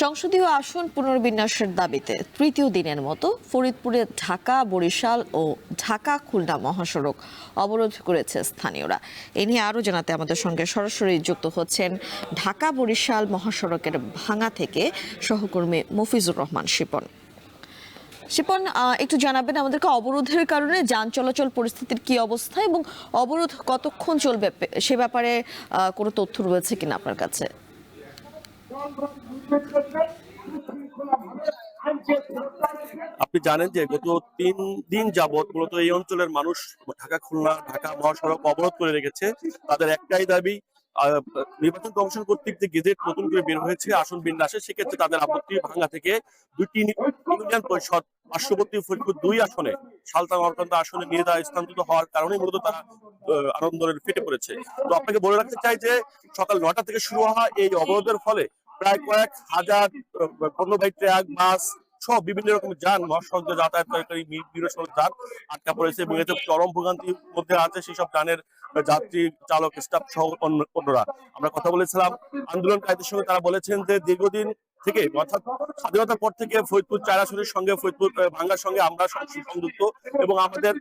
সংসদীয় আসন পুনর্বিন্যাসের দাবিতে তৃতীয় দিনের মতো ফরিদপুরে ঢাকা বরিশাল ও ঢাকা খুলনা মহাসড়ক অবরোধ করেছে স্থানীয়রা। এ নিয়ে আরও জানাতে আমাদের সঙ্গে সরাসরি যুক্ত হচ্ছেন ঢাকা বরিশাল মহাসড়কের ভাঙা থেকে সহকর্মী মফিজুর রহমান শিপন। শিপন, একটু জানাবেন আমাদেরকে অবরোধের কারণে যান চলাচল পরিস্থিতির কি অবস্থা এবং অবরোধ কতক্ষণ চলবে সে ব্যাপারে কোনো তথ্য রয়েছে কিনা আপনার কাছে? আপনি জানেন যে গত 3 দিন যাবৎ মূলত এই অঞ্চলের মানুষ ঢাকা খুলনা ঢাকা মহাসড়ক অবরোধ করে রেখেছে। তাদের একটাই দাবি, নির্বাচন কমিশন কর্তৃক যে গেজেট নতুন করে বের হয়েছে আসন বিন্যাসে, সেক্ষেত্রে তাদের আপত্তি ভাঙা থেকে দুইটি ইউনিয়ন পরিষদ পার্শ্ববর্তী ফরিদপুর 2 আসনে সালতান মার্কান্দ আসনে নিয়ে যাওয়া স্থানান্তরিত হওয়ার কারণে মূলত তারা আন্দোলনে ফেটে পড়েছে। তো আপনাকে বলে রাখতে চাই যে সকাল 9টা থেকে শুরু হওয়া এই অবরোধের ফলে প্রায় কয়েক হাজার পণ্যবাহী ট্রাক, বাস সব বিভিন্ন রকম যান মহাসড়ক যাতায়াতকারী বিভিন্ন সময় যান আটকা পড়েছে এবং এতে চরম ভোগান্তির মধ্যে আছে সেসব যানের যাত্রী, চালক, স্টাফ সহ অন্যরা। আমরা কথা বলেছিলাম আন্দোলনকারীদের সঙ্গে, তারা বলেছেন যে দীর্ঘদিন থেকে অর্থাৎ স্বাধীনতার পর থেকে ফরিদপুর 4 আসনের সঙ্গে ফরিদপুর ভাঙ্গার সঙ্গে আমরা সংযুক্ত এবং আমাদের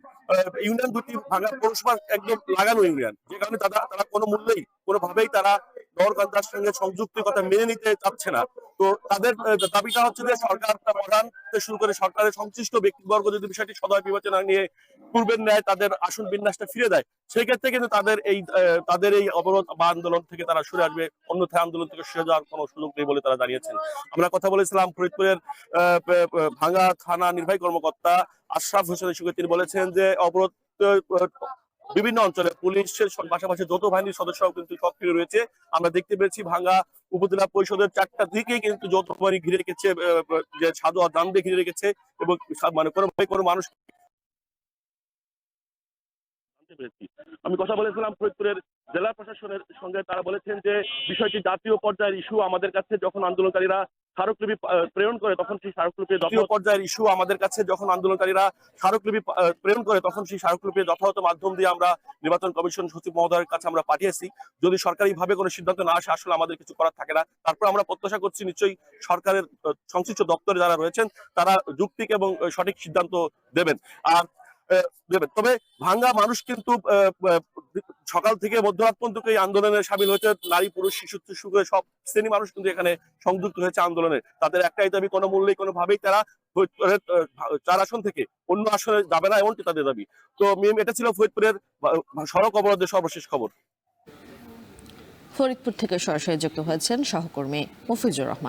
ইউনিয়ন দুটি ভাঙ্গা পৌরসভার একদম লাগানো ইউনিয়ন, যে কারণে তারা কোনো মূল্যেই কোনোভাবেই তারা নগরকান্দার সঙ্গে সংযুক্তির কথা মেনে নিতে চাচ্ছে না। তো তাদের দাবিটা হচ্ছে যে সরকার প্রধান থেকে শুরু করে সরকারের সংশ্লিষ্ট ব্যক্তিবর্গ যদি বিষয়টি সদয় বিবেচনা নিয়ে পূর্বের ন্যায় তাদের আসন বিন্যাসটা ফিরে দেয়, সেই ক্ষেত্রে কিন্তু তাদের এই অবরোধ বা আন্দোলন থেকে তারা সরে আসবে, অন্যথায় আন্দোলন থেকে সরে যাওয়ার কোনো সুযোগ নেই বলে তারা জানিয়েছেন। আমরা কথা বলেছিলাম ফরিদপুরের ভাঙ্গা থানা নির্বাহী কর্মকর্তা আশরাফ হোসেনের সঙ্গে। তিনি বলেছেন যে অবরোধ বিভিন্ন অঞ্চলে পুলিশের পাশাপাশি যৌথ বাহিনীর সদস্যরাও কিন্তু সক্রিয় রয়েছে। আমরা দেখতে পেয়েছি ভাঙ্গা উপজেলা পরিষদের 4টা দিকেই কিন্তু যৌথ বাহিনী ঘিরে রেখেছে, যে সাধু আর দাম দিয়ে ঘিরে রেখেছে এবং মানে কোনো মানুষ। আমি কথা বলেছিলাম ফরিদপুরের জেলা প্রশাসনের সঙ্গে, তারা বলেছেন যে বিষয়টি জাতীয় পর্যায়ের ইস্যু। আমাদের কাছে যখন আন্দোলনকারীরা স্মারকলিপি প্রেরণ করে তখন সেই স্মারকলিপি জাতীয় পর্যায়ের ইস্যু আমাদের কাছে যখন আন্দোলনকারীরা স্মারকলিপি প্রেরণ করে তখন সেই স্মারকলিপি যথাযথ মাধ্যম দিয়ে আমরা নির্বাচন কমিশন সচিব মহোদয়ের কাছে আমরা পাঠিয়েছি। যদি সরকারিভাবে কোনো সিদ্ধান্ত না আসে, আসলে আমাদের কিছু করার থাকে না। তারপর আমরা প্রত্যাশা করছি নিশ্চয়ই সরকারের সংশ্লিষ্ট দপ্তরে যারা রয়েছেন তারা যৌক্তিক এবং সঠিক সিদ্ধান্ত দেবেন। আর তবে ভাঙ্গা মানুষ কিন্তু সকাল থেকে মধ্যরাত পর্যন্ত এই আন্দোলনে সামিল হয়েছে। নারী, পুরুষ, শিশু থেকে সব শ্রেণী মানুষ কিন্তু এখানে সংযুক্ত হয়েছে আন্দোলনে। তাদের একটাই দাবি, কোনো মূল্যে কোনোভাবেই তারা 4 আসন থেকে অন্য আসনে যাবে না, এমনটি তাদের দাবি। তো এটা ছিল ফরিদপুরের সড়ক অবরোধের সর্বশেষ খবর। ফরিদপুর থেকে সরাসরি যুক্ত হয়েছেন সহকর্মী মফিজুর রহমান।